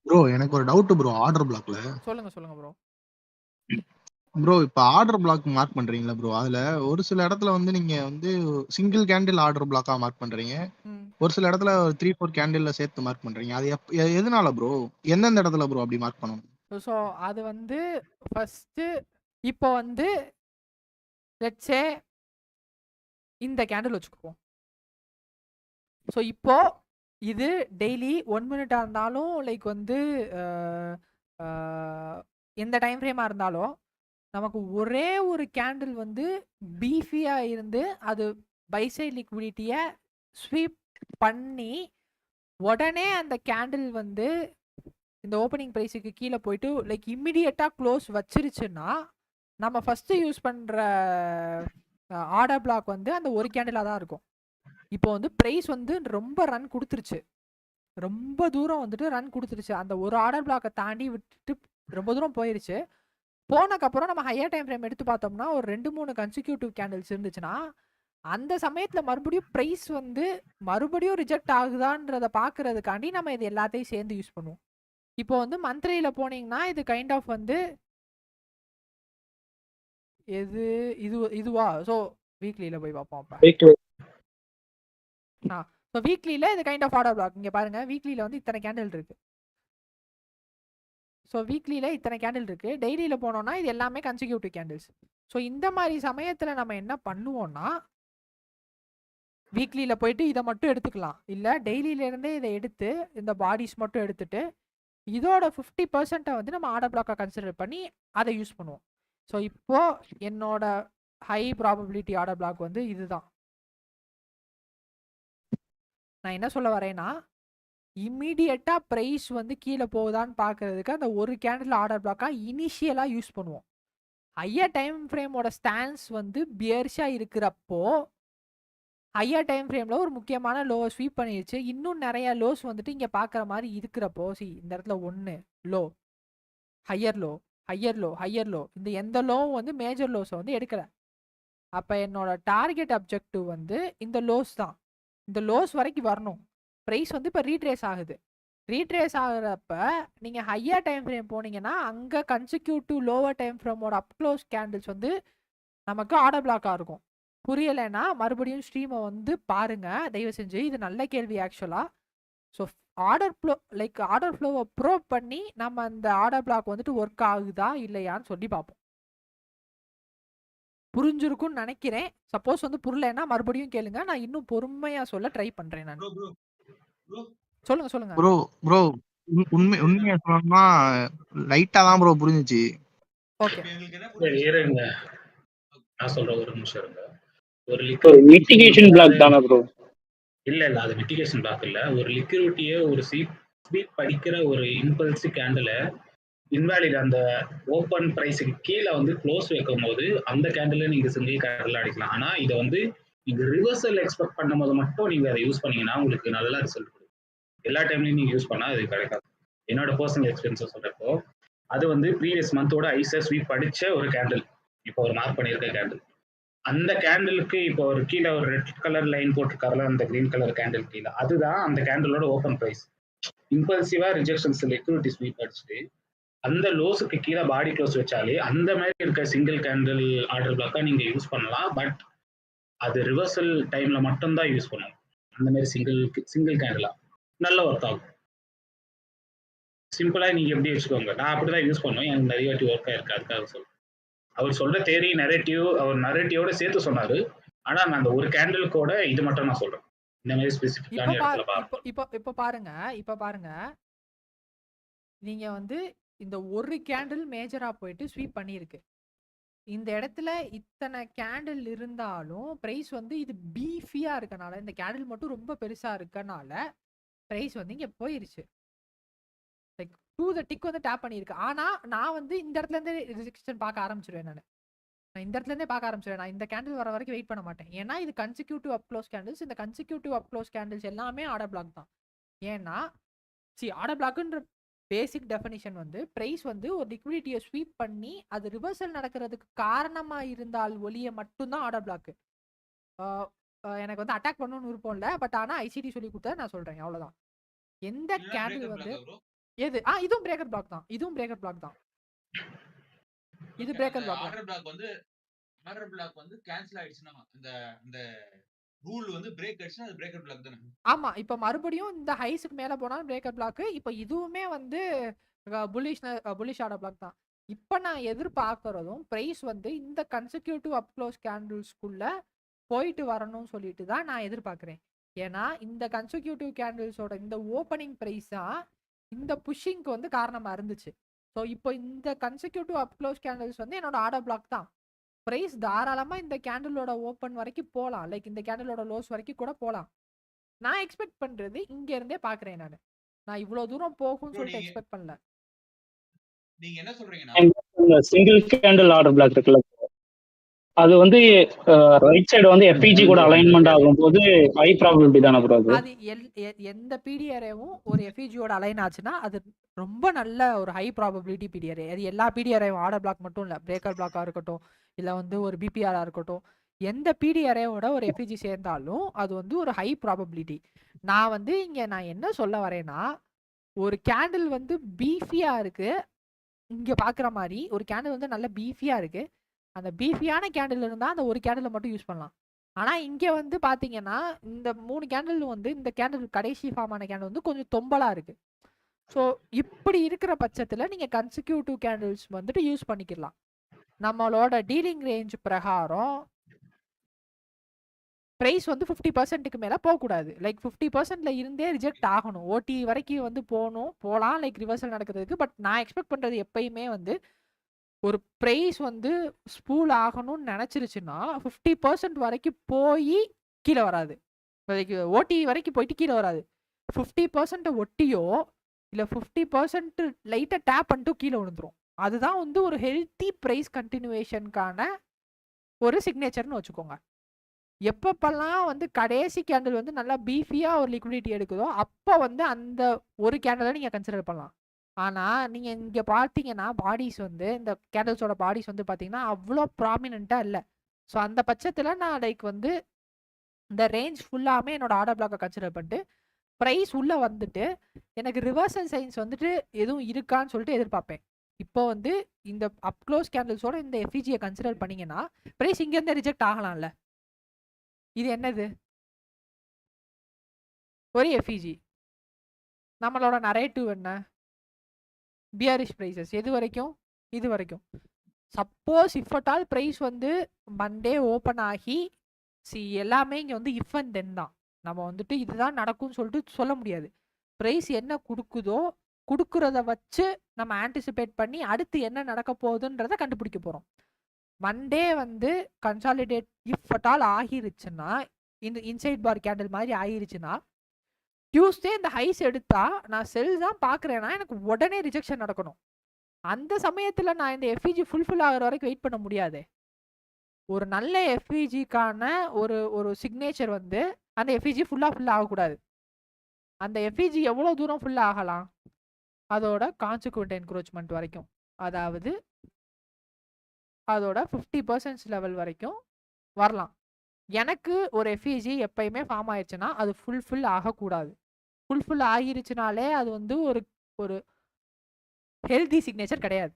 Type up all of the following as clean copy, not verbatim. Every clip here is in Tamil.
ப்ரோ எனக்கு ஒரு டவுட் ப்ரோ ஆர்டர் பிளாக்ல. சொல்லுங்க சொல்லுங்க ப்ரோ. ப்ரோ இப்ப ஆர்டர் பிளாக் மார்க் பண்றீங்களா ப்ரோ? அதுல ஒரு சில இடத்துல வந்து நீங்க வந்து சிங்கிள் கேண்டில் ஆர்டர் பிளாக்கா மார்க் பண்றீங்க. ஒரு சில இடத்துல 3, 4 கேண்டில்ல சேர்த்து மார்க் பண்றீங்க. அது எதனால ப்ரோ? எந்தெந்த இடத்துல ப்ரோ அப்படி மார்க் பண்ணணும்? ஸோ அது வந்து ஃபர்ஸ்ட்டு இப்போ வந்து லெட்ஸ் சே இந்த கேண்டில் வச்சுக்குவோம். ஸோ இப்போ இது டெய்லி 1 மினிட்டா இருந்தாலும் லைக் வந்து எந்த டைம் ஃப்ரேமாக இருந்தாலும் நமக்கு ஒரே ஒரு கேண்டில் வந்து பீஃபியாக இருந்து அது பைசைட் லிக்விடிட்டியை ஸ்வீப் பண்ணி உடனே அந்த கேண்டில் வந்து இந்த ஓப்பனிங் ப்ரைஸுக்கு கீழே போயிட்டு லைக் இம்மிடியட்டாக க்ளோஸ் வச்சிருச்சுன்னா நம்ம ஃபஸ்ட்டு யூஸ் பண்ணுற ஆர்டர் பிளாக் வந்து அந்த ஒரு கேண்டிலாக தான் இருக்கும். இப்போ வந்து ப்ரைஸ் வந்து ரொம்ப ரன் கொடுத்துருச்சு, ரொம்ப தூரம் வந்துட்டு ரன் கொடுத்துருச்சு, அந்த ஒரு ஆர்டர் பிளாக்கை தாண்டி விட்டுட்டு ரொம்ப தூரம் போயிருச்சு. போனக்கப்புறம் நம்ம ஹையர் டைம் ஃப்ரேம் எடுத்து பார்த்தோம்னா ஒரு 2-3 கன்சிக்யூட்டிவ் கேண்டில்ஸ் இருந்துச்சுன்னா அந்த சமயத்தில் மறுபடியும் ப்ரைஸ் வந்து மறுபடியும் ரிஜெக்ட் ஆகுதான்றதை பார்க்கறதுக்காண்டி நம்ம இது எல்லாத்தையும் சேர்ந்து யூஸ் பண்ணுவோம். இப்போ வந்து மந்த்லியில் போனீங்கன்னா இது கைண்ட் ஆஃப் வந்து எது இதுவா? ஸோ வீக்லியில் போய் பார்ப்போம். அப்போ ஸோ வீக்லியில் இது கைண்ட் ஆஃப் ஆர்டர் பிளாக். இங்கே பாருங்கள், வீக்லியில் வந்து இத்தனை கேண்டில் இருக்குது. ஸோ வீக்லியில் இத்தனை கேண்டில் இருக்குது. டெய்லியில் போனோம்னா இது எல்லாமே கன்சிக்யூட்டிவ் கேண்டில்ஸ். ஸோ இந்த மாதிரி சமயத்தில் நம்ம என்ன பண்ணுவோம்னா வீக்லியில் போயிட்டு இதை மட்டும் எடுத்துக்கலாம், இல்லை டெய்லியிலேருந்தே இதை எடுத்து இந்த பாடிஸ் மட்டும் எடுத்துட்டு இதோட 50% வந்து நம்ம ஆர்டர் பிளாக்காக கன்சிடர் பண்ணி அதை யூஸ் பண்ணுவோம். ஸோ இப்போது என்னோட ஹை ப்ராபபிலிட்டி ஆர்டர் பிளாக் வந்து இதுதான். நான் என்ன சொல்ல வரேன்னா இம்மீடியட்டாக ப்ரைஸ் வந்து கீழே போகுதான்னு பார்க்கறதுக்கு அந்த ஒரு கேண்டில் ஆர்டர் பிளாக்காக இனிஷியலாக யூஸ் பண்ணுவோம். ஹையர் டைம் ஃப்ரேமோட ஸ்டான்ஸ் வந்து பியர்ஷாக இருக்கிறப்போ ஹையர் டைம் ஃப்ரேமில் ஒரு முக்கியமான லோவை ஸ்வீப் பண்ணிடுச்சு, இன்னும் நிறைய லோஸ் வந்துட்டு இங்கே பார்க்குற மாதிரி இருக்கிறப்போ இந்த இடத்துல 1 low, higher low, higher low, higher low, இந்த எந்த லோவும் வந்து மேஜர் லோஸை வந்து எடுக்கலை. அப்போ என்னோட டார்கெட் அப்ஜெக்டிவ் வந்து இந்த லோஸ் தான். இந்த லோஸ் வரைக்கும் வரணும். ப்ரைஸ் வந்து இப்போ ரீட்ரேஸ் ஆகுது. ரீட்ரேஸ் ஆகுறப்ப நீங்கள் ஹையர் டைம் ஃப்ரேம் போனீங்கன்னா அங்கே கன்சிக்யூட்டிவ் லோவர் டைம் ஃப்ரேமோட அப்க்ளோஸ் கேண்டில்ஸ் வந்து நமக்கு ஆர்டர் பிளாக்காக இருக்கும். புரியலைன்னா மறுபடியும் ஸ்ட்ரீமை வந்து பாருங்கள் தயவு செஞ்சு. இது நல்ல கேள்வி ஆக்சுவலாக. So order flow like order ஃப்ளோவை ப்ரோவ் பண்ணி நம்ம அந்த ஆர்டர் பிளாக் வந்துட்டு ஒர்க் ஆகுதா இல்லையான்னு சொல்லி பார்ப்போம். புரிஞ்சிருக்கும்னு நினைக்கிறேன். சப்போஸ் வந்து புரியலைன்னா மறுபடியும் கேளுங்க, நான் இன்னும் பொறுமையாக சொல்ல ட்ரை பண்ணுறேன். நான் சொல்லுங்க சொல்லுங்க ப்ரோ ப்ரோ உண்மையா சொல்லணும்னா லைட்டா தான் ப்ரோ புரிஞ்சுச்சு. ஓகே இருங்க, நான் சொல்றேன், ஒரு நிமிஷம் இருங்க. ஒரு மிட்டிகேஷன் பிளாக் தானே ப்ரோ? இல்ல அது மிட்டிகேஷன் பிளாக் இல்ல. ஒரு லிக்விடிட்டியை ஒரு ஸ்வீப் படிக்கிற ஒரு இம்பல்ஸ் கேண்டில் இன்வாலிட் அந்த ஓப்பன் பிரைஸுக்கு கீழே வந்து க்ளோஸ் வைக்கும் போது அந்த கேண்டில் நீங்க சிங்கிள் கேண்டில் அடிக்கலாம். ஆனா இதை வந்து நீங்க ரிவர்சல் எக்ஸ்பெக்ட் பண்ணும் போது மட்டும் நீங்க அதை யூஸ் பண்ணீங்கன்னா உங்களுக்கு நல்ல ரிசல்ட் கொடுக்கும். எல்லா டைம்லயும் நீங்க யூஸ் பண்ணா அது கிடைக்காது. என்னோட பர்சனல் எக்ஸ்பீரியன்ஸ் சொல்றப்போ அது வந்து ப்ரீவியஸ் மந்தோட ஐசா ஸ்வீப் படிச்ச ஒரு கேண்டில், இப்போ ஒரு மார்க் பண்ணியிருக்க கேண்டில். அந்த கேண்டிலுக்கு இப்போ ஒரு கீழே ஒரு ரெட் கலர் லைன் போட்டிருக்காருல அந்த கிரீன் கலர் கேண்டில் கீழே, அதுதான் அந்த கேண்டிலோட ஓப்பன் பிரைஸ். இம்பல்சிவா ரிஜெக்ஷன்ஸ் லிக்விடிட்டி ஸ்வீப் அடிச்சுட்டு அந்த லோஸுக்கு கீழே பாடி க்ளோஸ் வச்சாலே அந்த மாதிரி இருக்க சிங்கிள் கேண்டில் ஆர்டர் பிளாக்கா நீங்க யூஸ் பண்ணலாம். பட் அது ரிவர்சல் டைம்ல மட்டும்தான் யூஸ் பண்ணணும். அந்த மாதிரி சிங்கிள் கேண்டிலா நல்ல ஒர்க் ஆகும். சிம்பிளா நீங்க எப்படி வச்சுக்கோங்க. நான் அப்படிதான் யூஸ் பண்ணுவேன், எனக்கு நிறைய வாட்டி ஒர்க் ஆயிருக்கு. அதுக்காக சொல்றேன். அவர் சொல்ற தேரி நரேட்டிவ் அவர் நரேட்டிவோட சேர்த்து சொன்னாரு. ஆனா நான் அந்த ஒரு கேண்டிலுக்கோட இது மட்டும் நான் சொல்றேன். இந்த மாதிரி ஸ்பெசிஃபிக்கான இடத்துல பாருங்க. இப்போ பாருங்க நீங்க வந்து இந்த ஒரு கேண்டில் மேஜரா போயிட்டு ஸ்வீப் பண்ணியிருக்கு. இந்த இடத்துல இத்தனை கேண்டில் இருந்தாலும் பிரைஸ் வந்து இது பீஃபியா இருக்கனால, இந்த கேண்டில் மட்டும் ரொம்ப பெருசா இருக்கனால பிரைஸ் வந்து இங்க போயிருச்சு. லைக் டூ த டிக் வந்து டேப் பண்ணியிருக்கு. ஆனா நான் வந்து இந்த இடத்துல இருந்து ரிஜெக்ஷன் பார்க்க ஆரம்பிச்சிருவேன். நான் இந்த இடத்துல இருந்தே பார்க்க ஆரம்பிச்சிருவேன். நான் இந்த கேண்டில் வர வரைக்கும் வெயிட் பண்ண மாட்டேன். ஏன்னா இது கன்சிக்யூட்டிவ் அப் க்ளோஸ் கேண்டில்ஸ். இந்த கன்சிக்யூட்டிவ் அப் க்ளோஸ் கேண்டில்ஸ் எல்லாமே ஆர்டர் பிளாக் தான். ஏன்னா ஆர்டர் பிளாக்ன்ற பேசிக் டெஃபினிஷன் வந்து பிரைஸ் வந்து ஒரு லிக்விடிட்டியை ஸ்வீப் பண்ணி அது ரிவர்சல் நடக்கிறதுக்கு காரணமா இருந்தால் ஒளிய மட்டும்தான் ஆர்டர் பிளாக். எனக்கு வந்து அட்டாக் பண்ணணும்னு விருப்பம் இல்லை, பட் ஆனால் ஐசிடி சொல்லி கொடுத்தா நான் சொல்றேன், அவ்வளவுதான். எந்த கேண்டில் வந்து எது இதுவும் பிரேக்கர் பிளாக் தான். இதுவும் பிரேக்கர் பிளாக் தான். இது பிரேக்கர் பிளாக். ஆர்டர் பிளாக் வந்து கேன்சல் ஆயிடுச்சுனா அந்த ரூல் வந்து பிரேக் ஆயிடுச்சுனா அது பிரேக்கர் பிளாக் தானே? ஆமா. இப்ப மறுபடியும் இந்த ஹைஸ்க்கு மேல போனா பிரேக்கர் பிளாக். இப்ப இதுவுமே வந்து புல்லிஷ் ஆர்டர் பிளாக் தான். இப்ப நான் எதிர்பார்க்கறதும் பிரைஸ் வந்து இந்த கன்செக்யூட்டிவ் அப் க்ளோஸ் கேண்டில்ஸ்க்குள்ள போயிட்டு வரணும்னு சொல்லிட்டு தான் நான் எதிர்பார்க்கிறேன். ஏன்னா இந்த கன்செக்யூட்டிவ் கேண்டில்ஸோட இந்த ஓப்பனிங் பிரைஸ் தான் இந்த புஷிங்க்கு வந்து காரணமா இருந்துச்சு. ஸோ இப்போ இந்த கன்செக்யூட்டிவ் அப் க்ளோஸ் கேண்டில்ஸ் வந்து என்னோட ஆர்டர் பிளாக் தான். பிரைஸ் தாராளமா இந்த கேண்டிலோட ஓப்பன் வரைக்கும் போகலாம். லைக் இந்த கேண்டிலோட லோஸ் வரைக்கும் கூட போகலாம். நான் எக்ஸ்பெக்ட் பண்றது இங்க இருந்தே பாக்குறேன். நான் இவ்வளவு தூரம் போகும்னு சொல்லிட்டு எக்ஸ்பெக்ட் பண்ணல. நீங்க என்ன சொல்றீங்கன்னா சிங்கிள் கேண்டில் ஆர்டர் பிளாக் இருக்குல்ல, அது வந்து ரைட் சைடு வந்து எஃப்இஜி கூட அலைன்மெண்ட் ஆகும்போது ஹை ப்ராபபிலிட்டி தானே ப்ரோ? அது எந்த பிடிஆரேவும் ஒரு எஃப்இஜியோட அலைன் ஆச்சுன்னா அது ரொம்ப நல்ல ஒரு ஹை ப்ராபபிலிட்டி பிடிஆரே. அது எல்லா பிடிஆரையும் ஆர்டர் பிளாக் மட்டும் இல்லை, பிரேக்கர் பிளாக்கா இருக்கட்டும் இல்லை வந்து ஒரு பிபிஆரா இருக்கட்டும், எந்த பிடிஆரையோட ஒரு எஃப்இஜி சேர்ந்தாலும் அது வந்து ஒரு ஹை ப்ராபபிலிட்டி. நான் வந்து இங்கே நான் என்ன சொல்ல வரேன்னா, ஒரு கேண்டில் வந்து பீஃபியா இருக்கு. இங்கே பார்க்குற மாதிரி ஒரு கேண்டில் வந்து நல்ல பீஃபியா இருக்கு. அந்த பீஃபியான கேண்டில் இருந்தால் அந்த ஒரு கேண்டில் மட்டும் யூஸ் பண்ணலாம். ஆனால் இங்கே வந்து பார்த்தீங்கன்னா இந்த 3 கேண்டில் வந்து இந்த கேண்டில் கடைசி ஃபார்மான கேண்டில் வந்து கொஞ்சம் தொம்பலாக இருக்குது. ஸோ இப்படி இருக்கிற பட்சத்தில் நீங்கள் கன்சிக்யூட்டிவ் கேண்டில்ஸ் வந்துட்டு யூஸ் பண்ணிக்கலாம். நம்மளோட டீலிங் ரேஞ்ச் பிரகாரம் ப்ரைஸ் வந்து 50%க்கு மேலே போகக்கூடாது. லைக் 50%ல இருந்தே ரிஜெக்ட் ஆகணும். ஓடி வரைக்கும் வந்து போகலாம் லைக் ரிவர்சல் நடக்கிறதுக்கு. பட் நான் எக்ஸ்பெக்ட் பண்ணுறது எப்பயுமே வந்து ஒரு ப்ரைஸ் வந்து ஸ்பூல் ஆகணும்னு நினச்சிருச்சுன்னா 50% வரைக்கும் போய் கீழே வராது. ஓடி வரைக்கும் போயிட்டு கீழே வராது. 50% ஒட்டியோ இல்லை 50% லைட்டாக டேப் பண்ணிட்டு கீழே விழுந்துரும். அதுதான் வந்து ஒரு ஹெல்த்தி ப்ரைஸ் கண்டினியூவேஷனுக்கான ஒரு சிக்னேச்சர்னு வச்சுக்கோங்க. எப்பப்பெல்லாம் வந்து கடைசி கேண்டில் வந்து நல்லா பீஃபியாக ஒரு லிக்விடிட்டி எடுக்குதோ அப்போ வந்து அந்த ஒரு கேண்டிலை நீங்கள் கன்சிடர் பண்ணலாம். ஆனால் நீங்கள் இங்கே பார்த்தீங்கன்னா பாடிஸ் வந்து இந்த கேண்டில்ஸோட பாடிஸ் வந்து பார்த்தீங்கன்னா அவ்வளோ ப்ராமினெண்ட்டாக இல்லை. ஸோ அந்த பட்சத்தில் நான் லைக் வந்து இந்த ரேஞ்ச் ஃபுல்லாமே என்னோட ஆர்டர் பிளாக்கை கன்சிடர் பண்ணிட்டு ப்ரைஸ் உள்ளே வந்துட்டு எனக்கு ரிவர்சல் சைன்ஸ் வந்துட்டு எதுவும் இருக்கான்னு சொல்லிட்டு எதிர்பார்ப்பேன். இப்போ வந்து இந்த அப்க்ளோஸ் கேண்டில்ஸோட இந்த எஃப்இஜியை கன்சிடர் பண்ணிங்கன்னா ப்ரைஸ் இங்கேருந்து ரிஜெக்ட் ஆகலாம்ல. இது என்னது? ஒரு எஃப்இஜி. நம்மளோட நரேட்டிவ் என்ன? பியரிஷ் ப்ரைஸஸ் எது வரைக்கும்? இது வரைக்கும். Suppose if at all price வந்து மண்டே ஓப்பன் ஆகி எல்லாமே இங்கே வந்து இஃப் அண்ட் தென் தான். நம்ம வந்துட்டு இதுதான் நடக்கும்னு சொல்லிட்டு சொல்ல முடியாது. ப்ரைஸ் என்ன கொடுக்குதோ கொடுக்குறத வச்சு நம்ம ஆன்டிசிபேட் பண்ணி அடுத்து என்ன நடக்க போகுதுன்றதை கண்டுபிடிக்க போகிறோம். மண்டே வந்து கன்சாலிடேட் இஃப் அட் ஆல் ஆகிருச்சுன்னா, இந்த இன்சைட் பார் கேண்டில் மாதிரி ஆகிருச்சுன்னா, டியூஸ்டே இந்த ஹைஸ் எடுத்தா நான் செல் தான் பார்க்குறேன்னா எனக்கு உடனே ரிஜெக்ஷன் நடக்கணும். அந்த சமயத்தில் நான் இந்த எஃப்இஜி ஃபுல்ஃபில் ஆகிற வரைக்கும் வெயிட் பண்ண முடியாது. ஒரு நல்ல எஃப்இஜிக்கான ஒரு சிக்னேச்சர் வந்து அந்த எஃப்இஜி ஃபுல் ஆகக்கூடாது. அந்த எஃப்இஜி எவ்வளோ தூரம் ஃபுல் ஆகலாம்? அதோட கான்சிக்வெண்ட் என்க்ரோச்மெண்ட் வரைக்கும், அதாவது அதோட 50% லெவல் வரைக்கும் வரலாம். எனக்கு ஒரு எஃப்இஜி எப்பயுமே ஃபார்ம் ஆயிடுச்சுன்னா அது ஃபுல்ஃபில் ஆகக்கூடாது. ஃபுல்ஃபில் ஆகிருச்சுனாலே அது வந்து ஒரு ஹெல்தி சிக்னேச்சர் கிடையாது.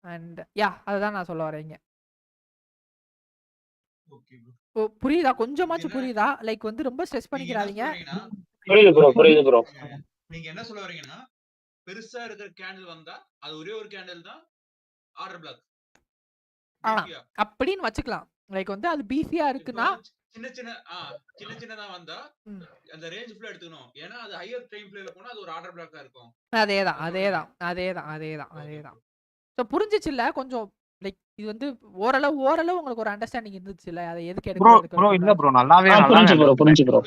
அண்ட் அதுதான் நான் சொல்ல வரேங்க. புரியுதா? கொஞ்சமாச்சும் புரியுதா? லைக் வந்து ரொம்ப ஸ்ட்ரெஸ் பண்ணிக்கிறாதீங்க. புரியுது ப்ரோ. நீங்க என்ன சொல்ல வரீங்கன்னா, பெருசா இருக்கிற கேண்டில் வந்தா அது ஒரே ஒரு கேண்டில் தான் ஆர்டர் பிளாக் அப்படின்னு வச்சுக்கலாம். லைக் வந்து அது பீஃபியா இருக்குன்னா சின்னதா வந்தா அந்த ரேஞ்ச் ஃபுல்லா எடுத்துக்கணும். ஏன்னா அது ஹையர் டைம் ஃப்ரேம்ல போனா அது ஒரு ஆர்டர் பிளாக்கா இருக்கும். அதேதான். சோ புரிஞ்சிச்சுல? கொஞ்சம் லைக் இது வந்து ஓரளவு உங்களுக்கு ஒரு அண்டர்ஸ்டாண்டிங் இருந்துச்சுல? அதை எதுக்கு எடுக்கறது? ப்ரோ இல்ல ப்ரோ, நல்லாவே புரிஞ்சு ப்ரோ.